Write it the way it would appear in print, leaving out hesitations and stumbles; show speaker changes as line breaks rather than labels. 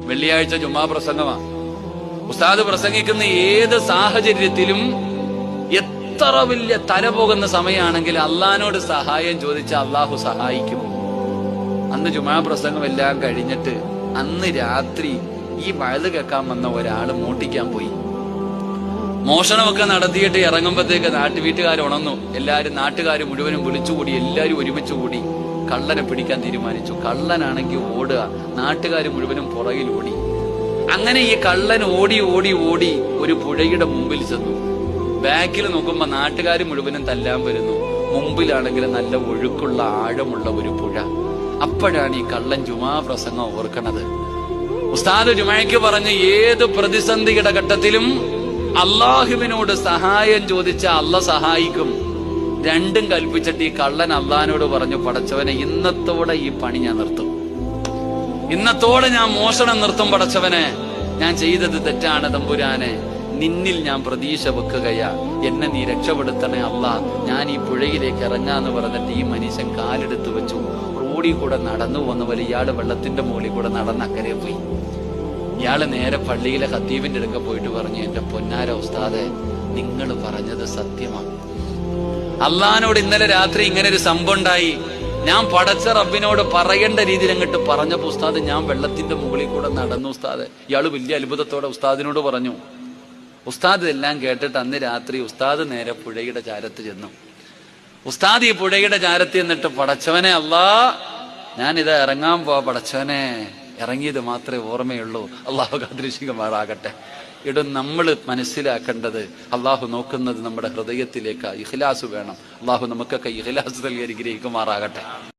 വെള്ളിയാഴ്ച ജുമാ പ്രസംഗമാണ്. ഉസ്താദ് പ്രസംഗിക്കുന്ന ഏത് സാഹചര്യത്തിലും എത്ര വലിയ തല പോകുന്ന സമയമാണെങ്കിൽ അള്ളഹാനോട് സഹായം ചോദിച്ച അള്ളാഹു സഹായിക്കും. അന്ന് ജുമാ പ്രസംഗം എല്ലാം കഴിഞ്ഞിട്ട് അന്ന് രാത്രി ഈ വഴുത് കേൾക്കാൻ വന്ന ഒരാള് മോട്ടിക്കാൻ പോയി. മോഷണമൊക്കെ നടത്തിയിട്ട് ഇറങ്ങുമ്പോഴത്തേക്ക് വീട്ടുകാർ ഉണർന്നു. എല്ലാരും നാട്ടുകാർ മുഴുവനും വിളിച്ചുകൂടി, എല്ലാരും ഒരുമിച്ച് കൂടി കള്ളനെ പിടിക്കാൻ തീരുമാനിച്ചു. കള്ളനാണെങ്കിൽ ഓടുക, നാട്ടുകാർ മുഴുവനും പുറകിൽ ഓടി. അങ്ങനെ ഈ കള്ളൻ ഓടി ഓടി ഓടി ഒരു പുഴയുടെ മുമ്പിൽ ചെന്നു. ബാക്കിൽ നോക്കുമ്പോ നാട്ടുകാർ മുഴുവനും തല്ലാൻ വരുന്നു. മുമ്പിലാണെങ്കിൽ നല്ല ഒഴുക്കുള്ള ആഴമുള്ള ഒരു പുഴ. അപ്പോഴാണ് ഈ കള്ളൻ ജുമാ പ്രസംഗം ഓർക്കണത്. ഉസ്താദ് ജുമായ്ക്ക് പറഞ്ഞ് ഏത് പ്രതിസന്ധിയുടെ ഘട്ടത്തിലും അള്ളാഹുവിനോട് സഹായം ചോദിച്ച അള്ളാഹ് സഹായിക്കും. രണ്ടും കൽപ്പിച്ചിട്ട് ഈ കള്ളൻ അള്ളഹാനോട് പറഞ്ഞു, പടച്ചവനെ ഇന്നത്തോടെ ഈ പണി ഞാൻ നിർത്തും, ഇന്നത്തോടെ ഞാൻ മോഷണം നിർത്തും. പടച്ചവനെ, ഞാൻ ചെയ്തത് തെറ്റാണ് തമ്പുരാനെ, നിന്നിൽ ഞാൻ പ്രതീക്ഷ വെക്കുകയാ, എന്നെ നീ രക്ഷപ്പെടുത്തണേ അല്ലാ, ഞാൻ ഈ പുഴയിലേക്ക് ഇറങ്ങാന്ന് പറഞ്ഞിട്ട് ഈ മനുഷ്യൻ കാലെടുത്ത് വെച്ചു. റോഡിൽ കൂടെ നടന്നു വന്ന പോലെ ഇയാള് വെള്ളത്തിന്റെ മുകളിൽ കൂടെ നടന്ന് അക്കരെ പോയി. ഇയാള് നേരെ പള്ളിയിലെ ഖത്തീബിന്റെ അടുക്ക പോയിട്ട് പറഞ്ഞു, എന്റെ പൊന്നാര ഉസ്താദെ, നിങ്ങൾ പറഞ്ഞത് സത്യമാണ്. അള്ളഹാനോട് ഇന്നലെ രാത്രി ഇങ്ങനെ ഒരു സംഭവം ഉണ്ടായി. ഞാൻ പടച്ച റബ്ബിനോട് പറയേണ്ട രീതിയിൽ അങ്ങോട്ട് പറഞ്ഞപ്പോ ഉസ്താദ് ഞാൻ വെള്ളത്തിന്റെ മുകളിൽ കൂടെ നടന്നു ഉസ്താദ്. ഇയാള് വലിയ അത്ഭുതത്തോടെ ഉസ്താദിനോട് പറഞ്ഞു. ഉസ്താദ് എല്ലാം കേട്ടിട്ട് അന്ന് രാത്രി ഉസ്താദ് നേരെ പുഴയുടെ ചാരത്ത് ചെന്നു. ഉസ്താദ് ഈ പുഴയുടെ ചാരത്ത് ചെന്നിട്ട്, പടച്ചവനെ അല്ലാ, ഞാനിത് ഇറങ്ങാൻ പോവാ പടച്ചവനെ, ഇറങ്ങിയത് മാത്രമേ ഓർമ്മയുള്ളൂ, അള്ളാഹു കാദൃശികമാറാകട്ടെ. ഇവിടെ നമ്മൾ മനസ്സിലാക്കേണ്ടത്, അള്ളാഹു നോക്കുന്നത് നമ്മുടെ ഹൃദയത്തിലേക്ക് ഇഖ്ലാസ് വേണം. അള്ളാഹു നമുക്കൊക്കെ ഇഖ്ലാസ് നൽകി അനുഗ്രഹിക്കുമാറാകട്ടെ.